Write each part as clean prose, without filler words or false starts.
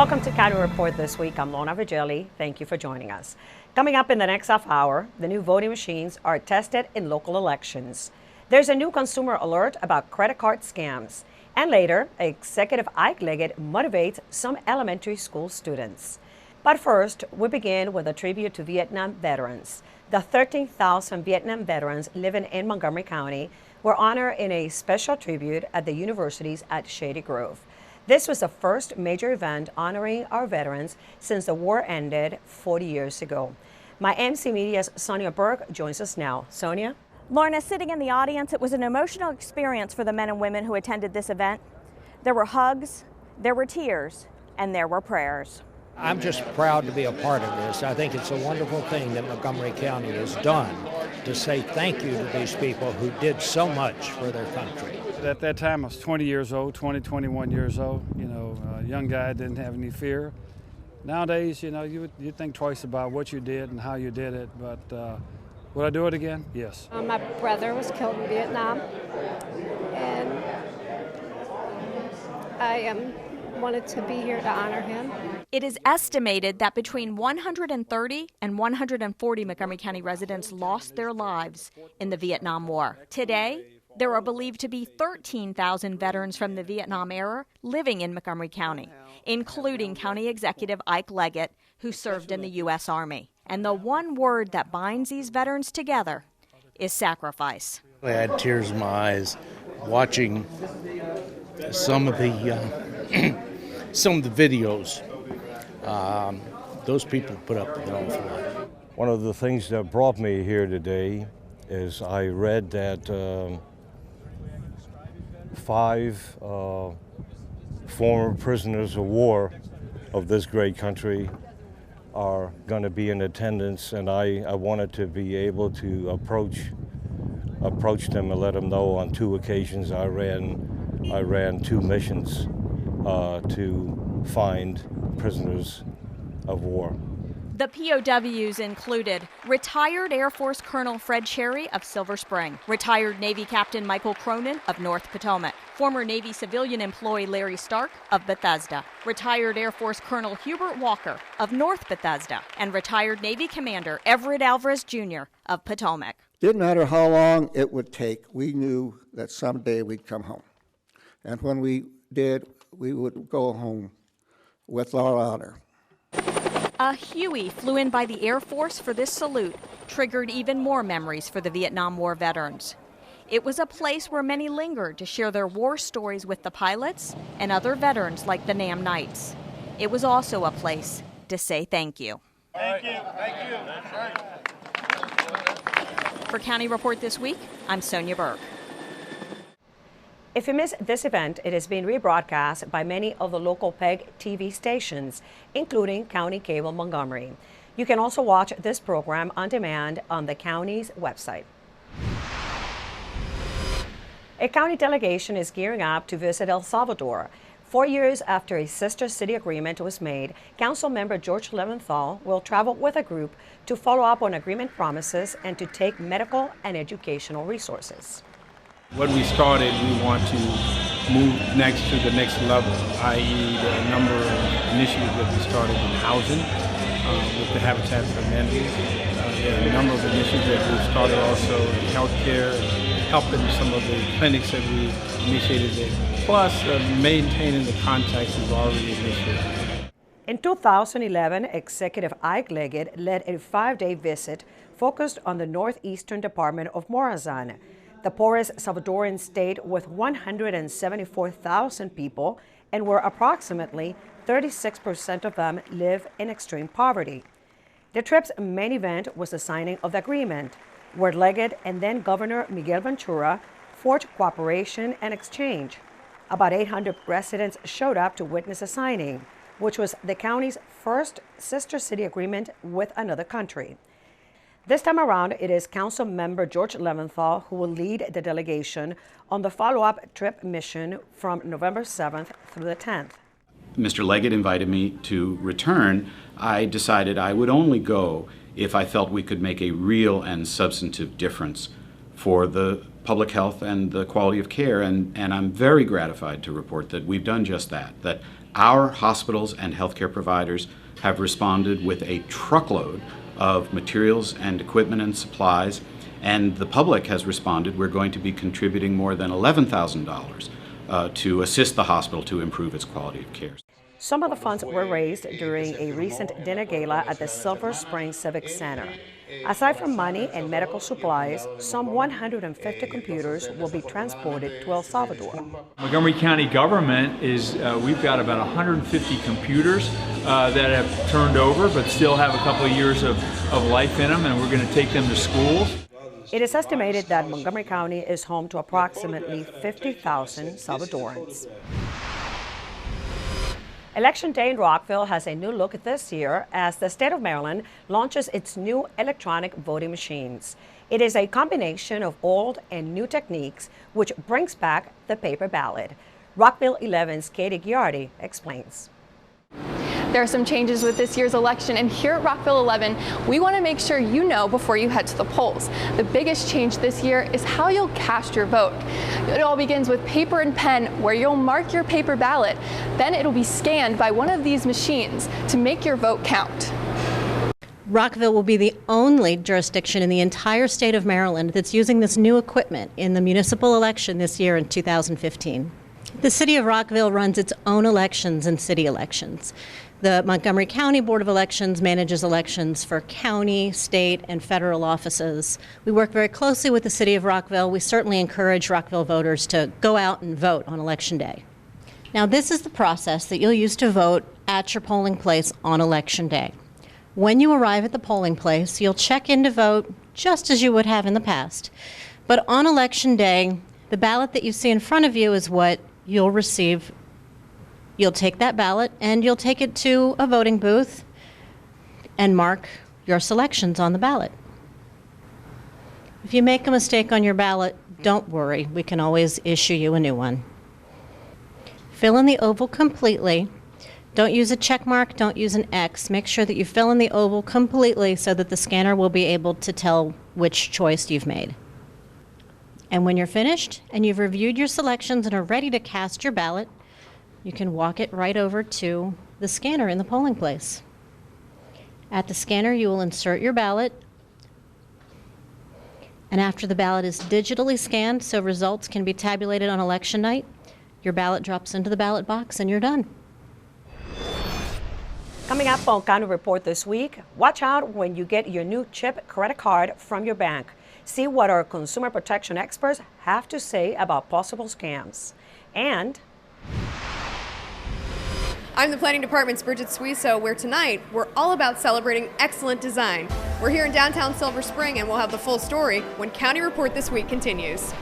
Welcome to County Report this week. I'm Lona Vigili. Thank you for joining us. Coming up in the next half hour, the new voting machines are tested in local elections. There's a new consumer alert about credit card scams. And later, Executive Ike Leggett motivates some elementary school students. But first, we begin with a tribute to Vietnam veterans. The 13,000 Vietnam veterans living in Montgomery County were honored in a special tribute at the universities at Shady Grove. This was the first major event honoring our veterans since the war ended 40 years ago. My MC Media's Sonia Burke joins us now. Sonia? Lorna, sitting in the audience, it was an emotional experience for the men and women who attended this event. There were hugs, there were tears, and there were prayers. I'm just proud to be a part of this. I think it's a wonderful thing that Montgomery County has done to say thank you to these people who did so much for their country. At that time, I was 20 years old, 21 years old. A young guy, didn't have any fear. Nowadays, you think twice about what you did and how you did it, but would I do it again? Yes. My brother was killed in Vietnam, and I wanted to be here to honor him. It is estimated that between 130 and 140 Montgomery County residents lost their lives in the Vietnam War. Today, there are believed to be 13,000 veterans from the Vietnam era living in Montgomery County, including County Executive Ike Leggett, who served in the U.S. Army. And the one word that binds these veterans together is sacrifice. I had tears in my eyes watching some of the videos. Those people put up with an awful lot. One of the things that brought me here today is I read that 5 former prisoners of war of this great country are going to be in attendance, and I wanted to be able to approach them and let them know on 2 occasions I ran 2 missions to find prisoners of war. The POWs included retired Air Force Colonel Fred Cherry of Silver Spring, retired Navy Captain Michael Cronin of North Potomac, former Navy civilian employee Larry Stark of Bethesda, retired Air Force Colonel Hubert Walker of North Bethesda, and retired Navy Commander Everett Alvarez Jr. of Potomac. Didn't matter how long it would take, we knew that someday we'd come home. And when we did, we would go home with our honor. A Huey flew in by the Air Force for this salute, triggered even more memories for the Vietnam War veterans. It was a place where many lingered to share their war stories with the pilots and other veterans like the Nam Knights. It was also a place to say thank you. Thank you. Thank you. For County Report This Week, I'm Sonia Burke. If you missed this event, it is being rebroadcast by many of the local PEG TV stations, including County Cable Montgomery. You can also watch this program on demand on the county's website. A county delegation is gearing up to visit El Salvador. 4 years after a sister city agreement was made, Council Member George Leventhal will travel with a group to follow up on agreement promises and to take medical and educational resources. What we started, we want to move next to the next level, i.e. the number of initiatives that we started in housing with the Habitat for Humanity. There are a number of initiatives that we started also in healthcare, helping some of the clinics that we initiated there, plus maintaining the contacts we've already initiated. In 2011, Executive Ike Leggett led a 5-day visit focused on the northeastern department of Morazan, the poorest Salvadoran state with 174,000 people, and where approximately 36% of them live in extreme poverty. The trip's main event was the signing of the agreement, where Leggett and then Governor Miguel Ventura forged cooperation and exchange. About 800 residents showed up to witness the signing, which was the county's first sister city agreement with another country. This time around, it is Council Member George Leventhal who will lead the delegation on the follow-up trip mission from November 7th through the 10th. Mr. Leggett invited me to return. I decided I would only go if I felt we could make a real and substantive difference for the public health and the quality of care, and I'm very gratified to report that we've done just that Our hospitals and healthcare providers have responded with a truckload of materials and equipment and supplies, and the public has responded. We're going to be contributing more than $11,000 to assist the hospital to improve its quality of care. Some of the funds were raised during a recent dinner gala at the Silver Spring Civic Center. Aside from money and medical supplies, some 150 computers will be transported to El Salvador. Montgomery County government is, we've got about 150 computers that have turned over but still have a couple of years of life in them, and we're going to take them to schools. It is estimated that Montgomery County is home to approximately 50,000 Salvadorans. Election Day in Rockville has a new look this year as the state of Maryland launches its new electronic voting machines. It is a combination of old and new techniques which brings back the paper ballot. Rockville 11's Katie Giardi explains. There are some changes with this year's election, and here at Rockville 11, we want to make sure you know before you head to the polls. The biggest change this year is how you'll cast your vote. It all begins with paper and pen, where you'll mark your paper ballot. Then it'll be scanned by one of these machines to make your vote count. Rockville will be the only jurisdiction in the entire state of Maryland that's using this new equipment in the municipal election this year in 2015. The city of Rockville runs its own elections and city elections. The Montgomery County Board of Elections manages elections for county, state, and federal offices. We work very closely with the city of Rockville. We certainly encourage Rockville voters to go out and vote on Election Day. Now, this is the process that you'll use to vote at your polling place on Election Day. When you arrive at the polling place, you'll check in to vote just as you would have in the past. But on Election Day, the ballot that you see in front of you is what you'll receive. You'll take that ballot and you'll take it to a voting booth and mark your selections on the ballot. If you make a mistake on your ballot, don't worry. We can always issue you a new one. Fill in the oval completely. Don't use a check mark, don't use an X. Make sure that you fill in the oval completely so that the scanner will be able to tell which choice you've made. And when you're finished and you've reviewed your selections and are ready to cast your ballot, you can walk it right over to the scanner in the polling place. At the scanner, you will insert your ballot. And after the ballot is digitally scanned so results can be tabulated on election night, your ballot drops into the ballot box and you're done. Coming up on County Report this week, watch out when you get your new chip credit card from your bank. See what our consumer protection experts have to say about possible scams. And I'm the Planning Department's Bridget Suiso, where tonight we're all about celebrating excellent design. We're here in downtown Silver Spring, and we'll have the full story when County Report this week continues.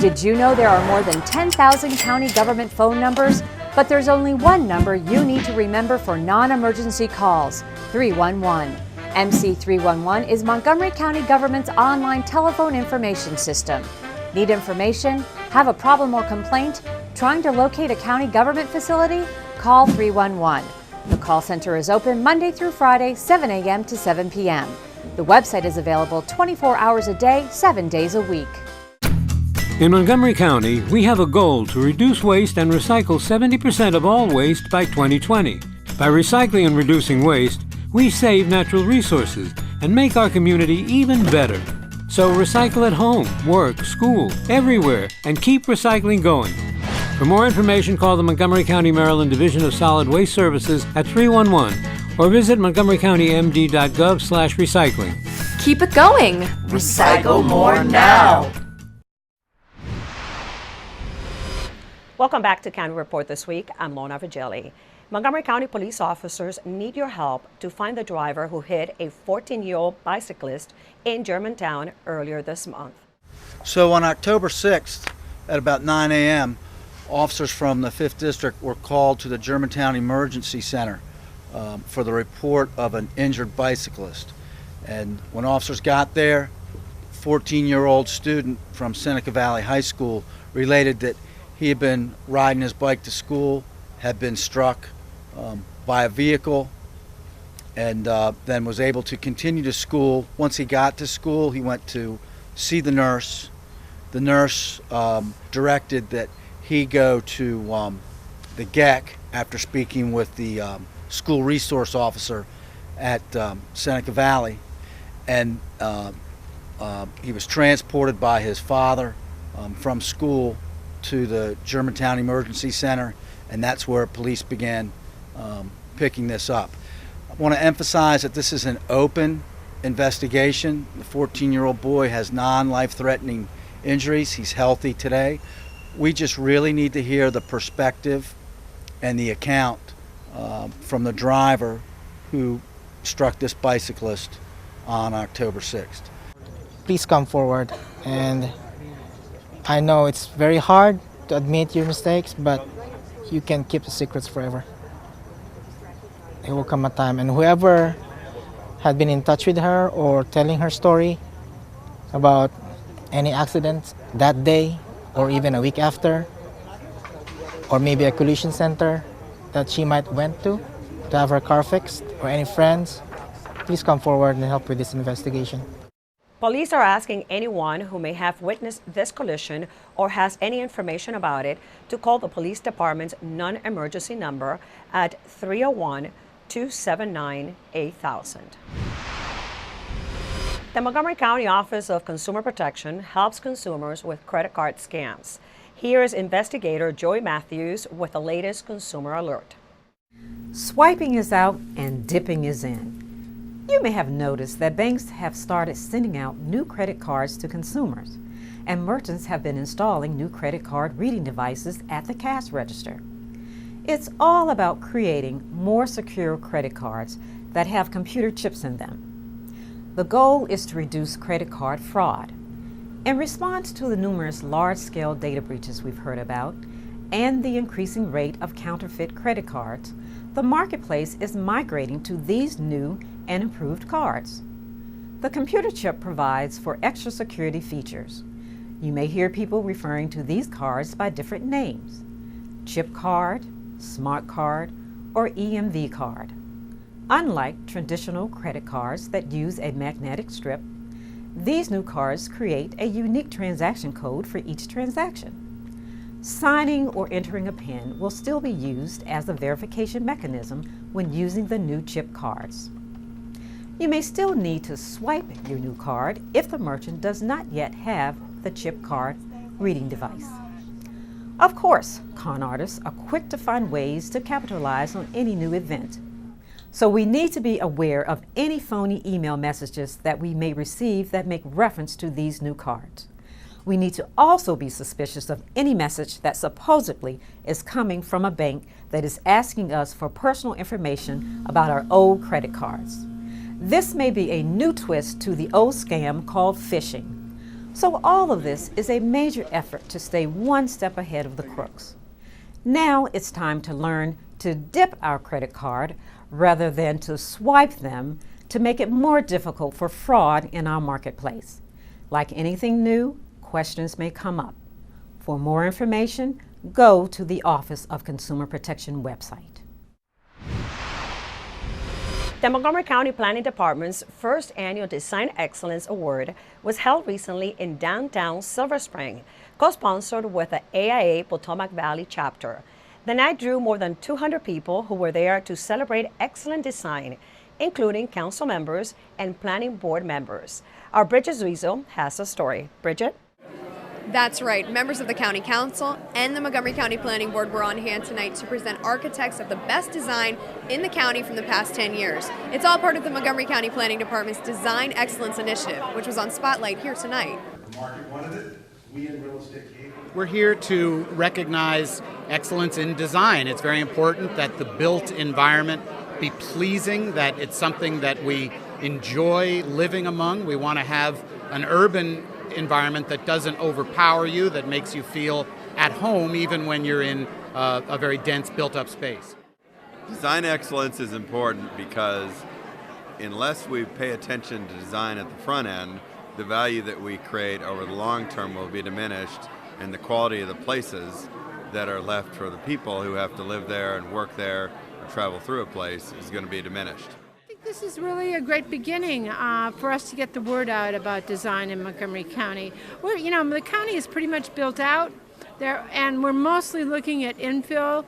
Did you know there are more than 10,000 county government phone numbers? But there's only one number you need to remember for non-emergency calls: 311. MC 311 is Montgomery County government's online telephone information system. Need information? Have a problem or complaint? Trying to locate a county government facility? Call 311. The call center is open Monday through Friday, 7 a.m. to 7 p.m. The website is available 24 hours a day, 7 days a week. In Montgomery County, we have a goal to reduce waste and recycle 70% of all waste by 2020. By recycling and reducing waste, we save natural resources and make our community even better. So recycle at home, work, school, everywhere, and keep recycling going. For more information, call the Montgomery County, Maryland Division of Solid Waste Services at 311 or visit montgomerycountymd.gov/recycling. Keep it going. Recycle more now. Welcome back to County Report this week. I'm Lorna Vigelli. Montgomery County police officers need your help to find the driver who hit a 14-year-old bicyclist in Germantown earlier this month. So on October 6th at about 9 a.m., officers from the 5th District were called to the Germantown Emergency Center for the report of an injured bicyclist. And when officers got there, a 14-year-old student from Seneca Valley High School related that he had been riding his bike to school, had been struck by a vehicle, and then was able to continue to school. Once he got to school, he went to see the nurse. The nurse directed that he go to the GEC after speaking with the school resource officer at Seneca Valley, and he was transported by his father from school to the Germantown Emergency Center, and that's where police began picking this up. I want to emphasize that this is an open investigation. The 14-year-old boy has non-life-threatening injuries. He's healthy today. We just really need to hear the perspective and the account from the driver who struck this bicyclist on October 6th. Please come forward, and I know it's very hard to admit your mistakes, but you can keep the secrets forever. It will come a time, and whoever had been in touch with her or telling her story about any accident that day or even a week after, or maybe a collision center that she might went to have her car fixed, or any friends, please come forward and help with this investigation. Police are asking anyone who may have witnessed this collision or has any information about it to call the police department's non-emergency number at 301-279-8000. The Montgomery County Office of Consumer Protection helps consumers with credit card scams. Here is investigator Joy Matthews with the latest consumer alert. Swiping is out and dipping is in. You may have noticed that banks have started sending out new credit cards to consumers, and merchants have been installing new credit card reading devices at the cash register. It's all about creating more secure credit cards that have computer chips in them. The goal is to reduce credit card fraud. In response to the numerous large-scale data breaches we've heard about and the increasing rate of counterfeit credit cards, the marketplace is migrating to these new and improved cards. The computer chip provides for extra security features. You may hear people referring to these cards by different names: chip card, smart card, or EMV card. Unlike traditional credit cards that use a magnetic strip, these new cards create a unique transaction code for each transaction. Signing or entering a PIN will still be used as a verification mechanism when using the new chip cards. You may still need to swipe your new card if the merchant does not yet have the chip card reading device. Of course, con artists are quick to find ways to capitalize on any new event. So we need to be aware of any phony email messages that we may receive that make reference to these new cards. We need to also be suspicious of any message that supposedly is coming from a bank that is asking us for personal information about our old credit cards. This may be a new twist to the old scam called phishing. So all of this is a major effort to stay one step ahead of the crooks. Now it's time to learn to dip our credit card rather than to swipe them to make it more difficult for fraud in our marketplace. Like anything new, questions may come up. For more information, go to the Office of Consumer Protection website. The Montgomery County Planning Department's first annual Design Excellence Award was held recently in downtown Silver Spring, co-sponsored with the AIA Potomac Valley chapter. The night drew more than 200 people who were there to celebrate excellent design, including council members and planning board members. Our Bridget Zuizel has a story. Bridget? That's right. Members of the County Council and the Montgomery County Planning Board were on hand tonight to present architects of the best design in the county from the past 10 years. It's all part of the Montgomery County Planning Department's Design Excellence Initiative, which was on Spotlight here tonight. The market wanted it. We in real estate gave it. We're here to recognize excellence in design. It's very important that the built environment be pleasing, that it's something that we enjoy living among. We want to have an urban environment that doesn't overpower you, that makes you feel at home even when you're in a very dense built-up space. Design excellence is important because unless we pay attention to design at the front end, the value that we create over the long term will be diminished, and the quality of the places that are left for the people who have to live there and work there or travel through a place is going to be diminished. This is really a great beginning for us to get the word out about design in Montgomery County. The county is pretty much built out. And we're mostly looking at infill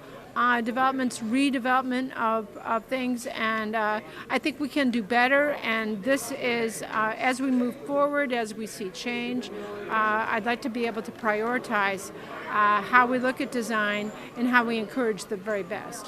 developments, redevelopment of things, and I think we can do better. And this is, as we move forward, as we see change, I'd like to be able to prioritize how we look at design and how we encourage the very best.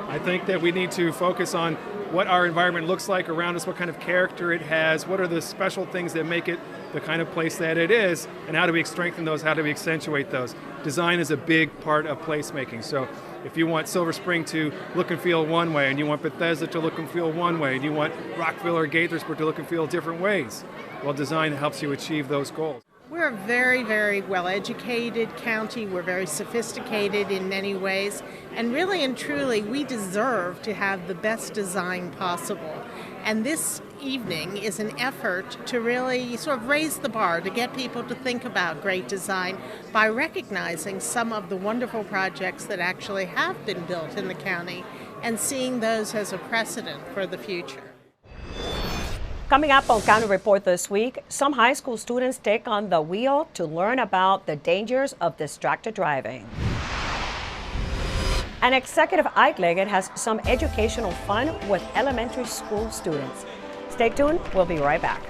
I think that we need to focus on what our environment looks like around us, what kind of character it has, what are the special things that make it the kind of place that it is, and how do we strengthen those, how do we accentuate those. Design is a big part of placemaking. So if you want Silver Spring to look and feel one way, and you want Bethesda to look and feel one way, and you want Rockville or Gaithersburg to look and feel different ways, well, design helps you achieve those goals. We're a very, very well-educated county. We're very sophisticated in many ways. And really and truly, we deserve to have the best design possible. And this evening is an effort to really sort of raise the bar, to get people to think about great design by recognizing some of the wonderful projects that actually have been built in the county and seeing those as a precedent for the future. Coming up on County Report this week, some high school students take on the wheel to learn about the dangers of distracted driving. And Executive Ike Leggett has some educational fun with elementary school students. Stay tuned, we'll be right back.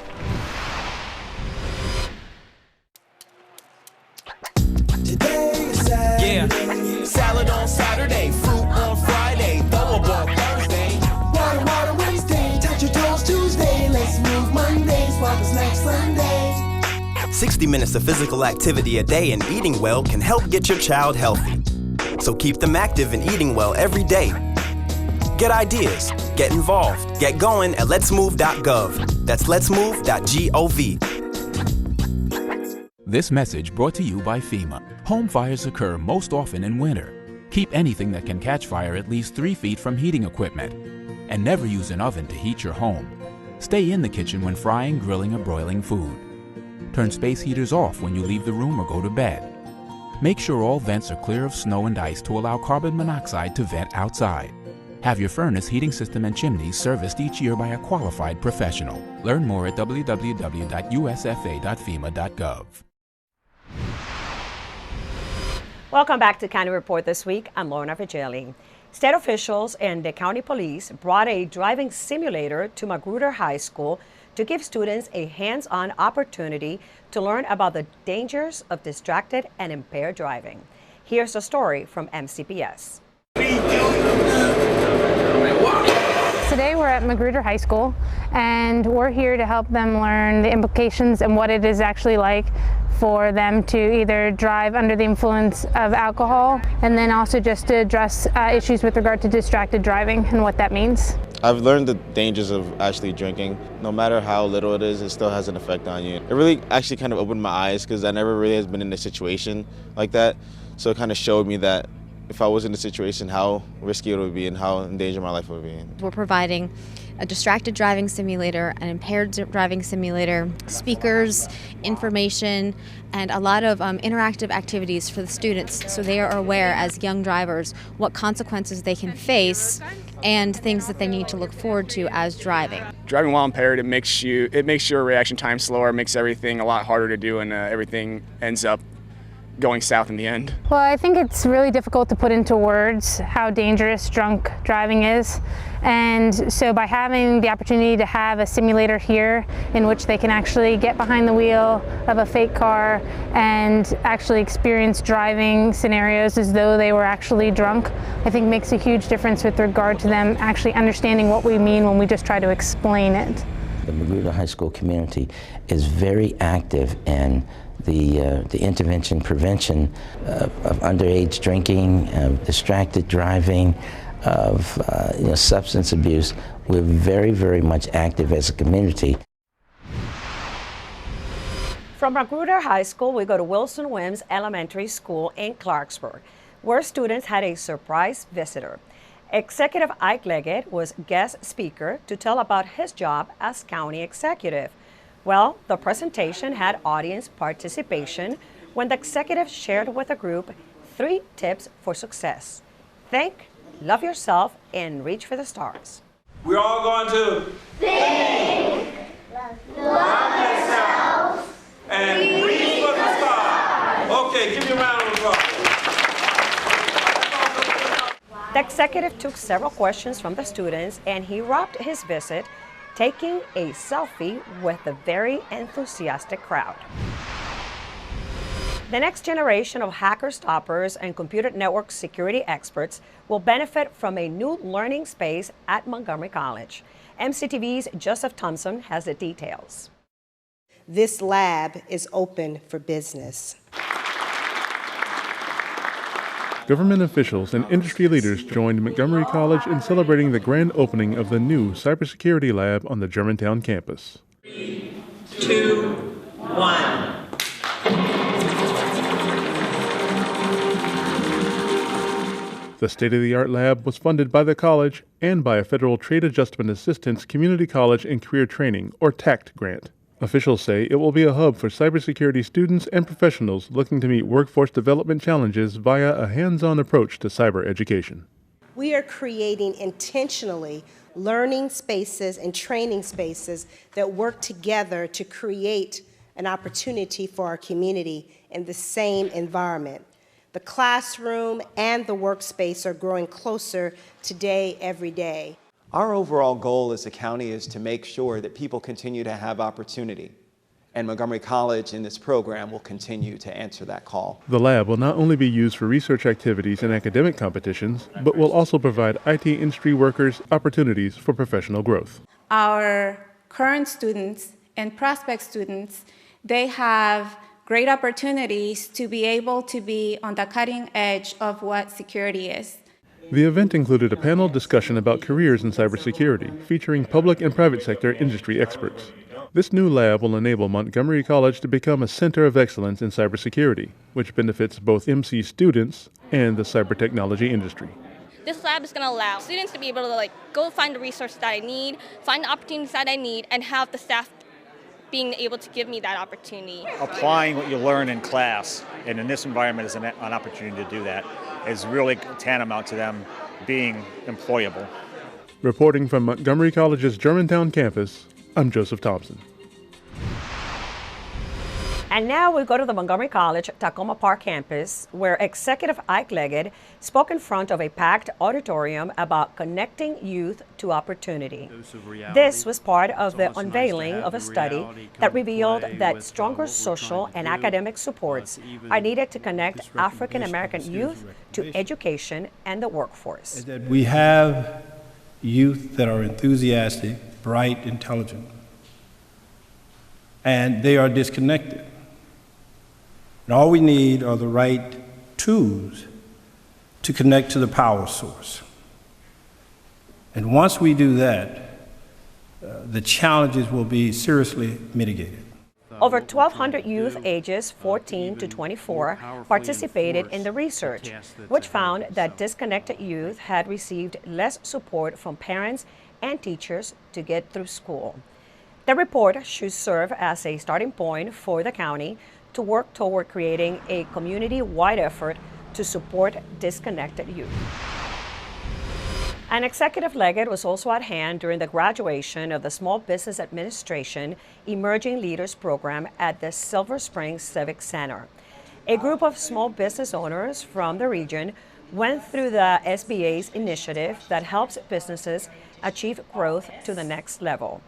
Yeah, salad on Saturday, fruit on Friday, throw a ball Thursday. Water Wednesday, touch your toes Tuesday, let's move Monday, swap us next Sunday. 60 minutes of physical activity a day and eating well can help get your child healthy. So keep them active and eating well every day. Get ideas, get involved, get going at letsmove.gov. That's letsmove.gov. This message brought to you by FEMA. Home fires occur most often in winter. Keep anything that can catch fire at least 3 feet from heating equipment. And never use an oven to heat your home. Stay in the kitchen when frying, grilling, or broiling food. Turn space heaters off when you leave the room or go to bed. Make sure all vents are clear of snow and ice to allow carbon monoxide to vent outside. Have your furnace, heating system, and chimneys serviced each year by a qualified professional. Learn more at www.usfa.fema.gov. Welcome back to County Report this week. I'm Lorna Vigili. State officials and the county police brought a driving simulator to Magruder High School to give students a hands-on opportunity to learn about the dangers of distracted and impaired driving. Here's a story from MCPS. Today we're at Magruder High School and we're here to help them learn the implications and what it is actually like for them to either drive under the influence of alcohol and then also just to address issues with regard to distracted driving and what that means. I've learned the dangers of actually drinking. No matter how little it is, it still has an effect on you. It really actually kind of opened my eyes because I never really has been in a situation like that. So it kind of showed me that if I was in a situation, how risky it would be and how in danger my life would be. We're providing a distracted driving simulator, an impaired driving simulator, speakers, information, and a lot of interactive activities for the students so they are aware as young drivers what consequences they can face and things that they need to look forward to as driving. Driving while impaired, it makes your reaction time slower, makes everything a lot harder to do, and everything ends up going south in the end. Well, I think it's really difficult to put into words how dangerous drunk driving is. And so by having the opportunity to have a simulator here in which they can actually get behind the wheel of a fake car and actually experience driving scenarios as though they were actually drunk, I think makes a huge difference with regard to them actually understanding what we mean when we just try to explain it. The Magruder High School community is very active in the intervention, prevention of underage drinking, of distracted driving, of substance abuse. We're very, very much active as a community. From Magruder High School, we go to Wilson Wims Elementary School in Clarksburg, where students had a surprise visitor. Executive Ike Leggett was guest speaker to tell about his job as county executive. Well, the presentation had audience participation when the executive shared with the group 3 tips for success. Think, love yourself, and reach for the stars. We're all going to think, love yourself, and reach for the stars. Okay, give me a round of applause. executive took several questions from the students and he wrapped his visit taking a selfie with the very enthusiastic crowd. The next generation of hacker stoppers and computer network security experts will benefit from a new learning space at Montgomery College. MCTV's Joseph Thompson has the details. This lab is open for business. Government officials and industry leaders joined Montgomery College in celebrating the grand opening of the new cybersecurity lab on the Germantown campus. 3, 2, 1. The state-of-the-art lab was funded by the college and by a Federal Trade Adjustment Assistance Community College and Career Training, or TACT, grant. Officials say it will be a hub for cybersecurity students and professionals looking to meet workforce development challenges via a hands-on approach to cyber education. We are creating intentionally learning spaces and training spaces that work together to create an opportunity for our community in the same environment. The classroom and the workspace are growing closer today, every day. Our overall goal as a county is to make sure that people continue to have opportunity, and Montgomery College in this program will continue to answer that call. The lab will not only be used for research activities and academic competitions, but will also provide IT industry workers opportunities for professional growth. Our current students and prospect students, they have great opportunities to be able to be on the cutting edge of what security is. The event included a panel discussion about careers in cybersecurity, featuring public and private sector industry experts. This new lab will enable Montgomery College to become a center of excellence in cybersecurity, which benefits both MC students and the cyber technology industry. This lab is going to allow students to be able to go find the resources that I need, find the opportunities that I need, and have the staff being able to give me that opportunity. Applying what you learn in class, and in this environment is an opportunity to do that, is really tantamount to them being employable. Reporting from Montgomery College's Germantown campus, I'm Joseph Thompson. And now we go to the Montgomery College Tacoma Park campus, where Executive Ike Leggett spoke in front of a packed auditorium about connecting youth to opportunity. This was part of the unveiling of a study that revealed that stronger social and academic supports are needed to connect African American youth to education and the workforce. That we have youth that are enthusiastic, bright, intelligent, and they are disconnected. And all we need are the right tools to connect to the power source. And once we do that, the challenges will be seriously mitigated. Over 1,200 youth ages 14 to 24 participated in the research, which found that disconnected youth had received less support from parents and teachers to get through school. The report should serve as a starting point for the county to work toward creating a community-wide effort to support disconnected youth. An Executive Leggett was also at hand during the graduation of the Small Business Administration Emerging Leaders Program at the Silver Springs Civic Center. A group of small business owners from the region went through the SBA's initiative that helps businesses achieve growth to the next level.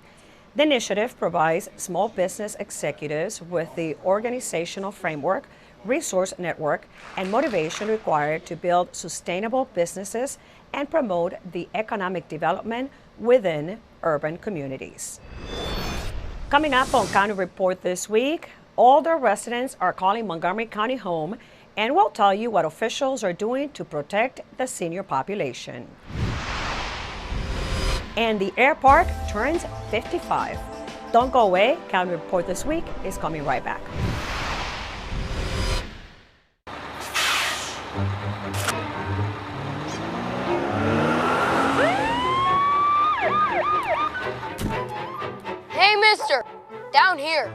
The initiative provides small business executives with the organizational framework, resource network, and motivation required to build sustainable businesses and promote the economic development within urban communities. Coming up on County Report this week, older residents are calling Montgomery County home, and we'll tell you what officials are doing to protect the senior population. And the Air Park turns 55. Don't go away. County Report this week is coming right back. Hey, mister, down here.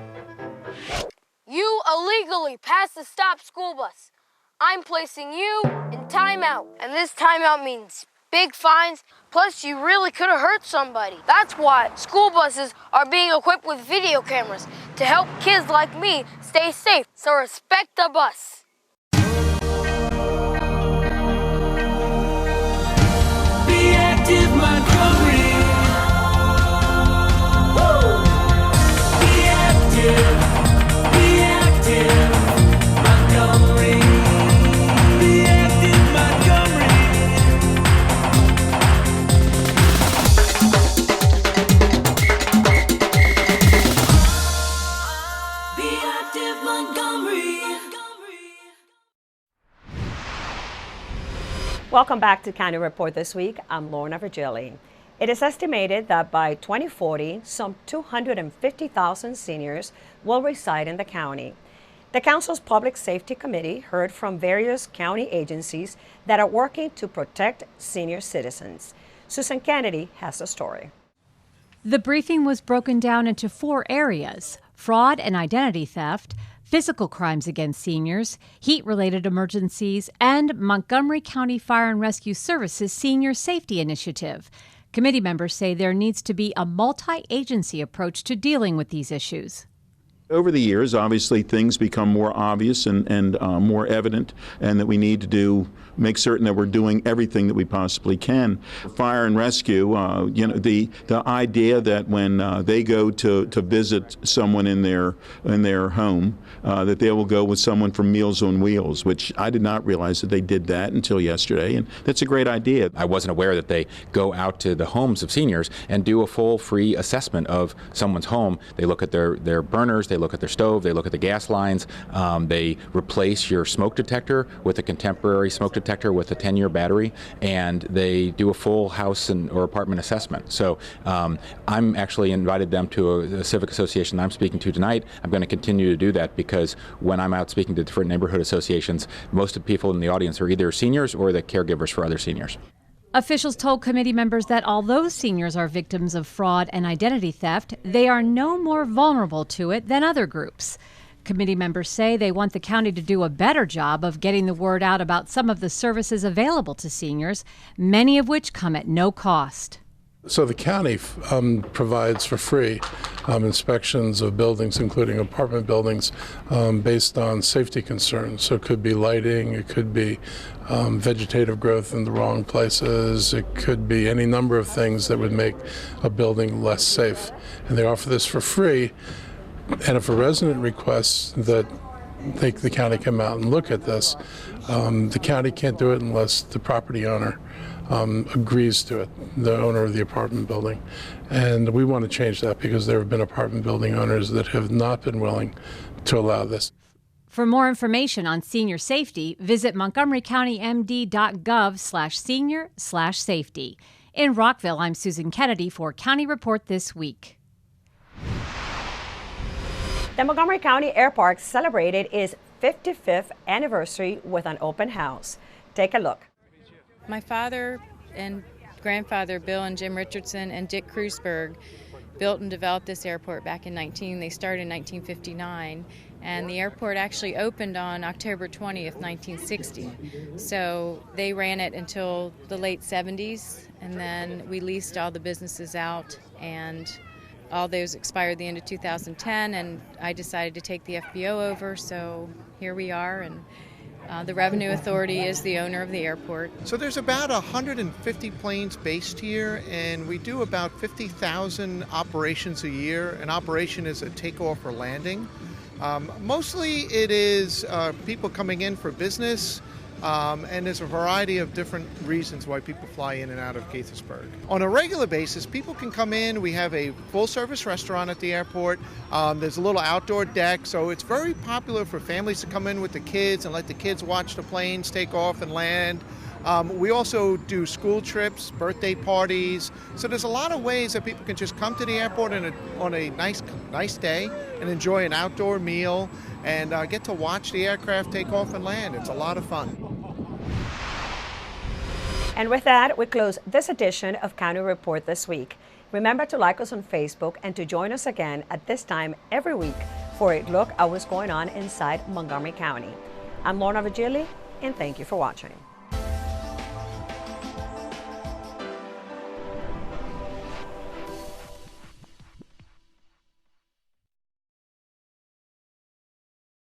You illegally passed the stop school bus. I'm placing you in timeout, and this timeout means big fines, plus you really could have hurt somebody. That's why school buses are being equipped with video cameras to help kids like me stay safe. So respect the bus. Active Montgomery. Welcome back to County Report This Week. I'm Lorna Virgili. It is estimated that by 2040, some 250,000 seniors will reside in the county. The Council's Public Safety Committee heard from various county agencies that are working to protect senior citizens. Susan Kennedy has the story. The briefing was broken down into 4 areas: fraud and identity theft, physical crimes against seniors, heat-related emergencies, and Montgomery County Fire and Rescue Services Senior Safety Initiative. Committee members say there needs to be a multi-agency approach to dealing with these issues. Over the years, obviously, things become more obvious and more evident, and that we need to make certain that we're doing everything that we possibly can. Fire and rescue, the idea that when they go to visit someone in their home, that they will go with someone from Meals on Wheels, which I did not realize that they did that until yesterday, and that's a great idea. I wasn't aware that they go out to the homes of seniors and do a full free assessment of someone's home. They look at their burners, they look at their stove, they look at the gas lines, they replace your smoke detector with a contemporary smoke detector with a 10-year battery, and they do a full house or apartment assessment. So I'm actually invited them to a civic association I'm speaking to tonight. I'm going to continue to do that because when I'm out speaking to different neighborhood associations, most of the people in the audience are either seniors or the caregivers for other seniors. Officials told committee members that although seniors are victims of fraud and identity theft, they are no more vulnerable to it than other groups. Committee members say they want the county to do a better job of getting the word out about some of the services available to seniors, many of which come at no cost. So the county provides for free inspections of buildings, including apartment buildings, based on safety concerns. So it could be lighting, it could be vegetative growth in the wrong places, it could be any number of things that would make a building less safe. And they offer this for free. And if a resident requests that the county come out and look at this, the county can't do it unless the property owner agrees to it, the owner of the apartment building. And we want to change that because there have been apartment building owners that have not been willing to allow this. For more information on senior safety, visit montgomerycountymd.gov/senior/safety. In Rockville, I'm Susan Kennedy for County Report This Week. The Montgomery County Airpark celebrated its 55th anniversary with an open house. Take a look. My father and grandfather, Bill and Jim Richardson and Dick Kreuzberg, built and developed this airport back in they started in 1959, and the airport actually opened on October 20th, 1960. So they ran it until the late 70s, and then we leased all the businesses out, and all those expired the end of 2010, and I decided to take the FBO over, so here we are, and the Revenue Authority is the owner of the airport. So there's about 150 planes based here, and we do about 50,000 operations a year. An operation is a takeoff or landing. Mostly it is people coming in for business, and there's a variety of different reasons why people fly in and out of Gaithersburg. On a regular basis, people can come in. We have a full-service restaurant at the airport. There's a little outdoor deck, so it's very popular for families to come in with the kids and let the kids watch the planes take off and land. We also do school trips, birthday parties. So there's a lot of ways that people can just come to the airport on a nice day and enjoy an outdoor meal and get to watch the aircraft take off and land. It's a lot of fun. And with that, we close this edition of County Report This Week. Remember to like us on Facebook and to join us again at this time every week for a look at what's going on inside Montgomery County. I'm Lorna Virgili, and thank you for watching.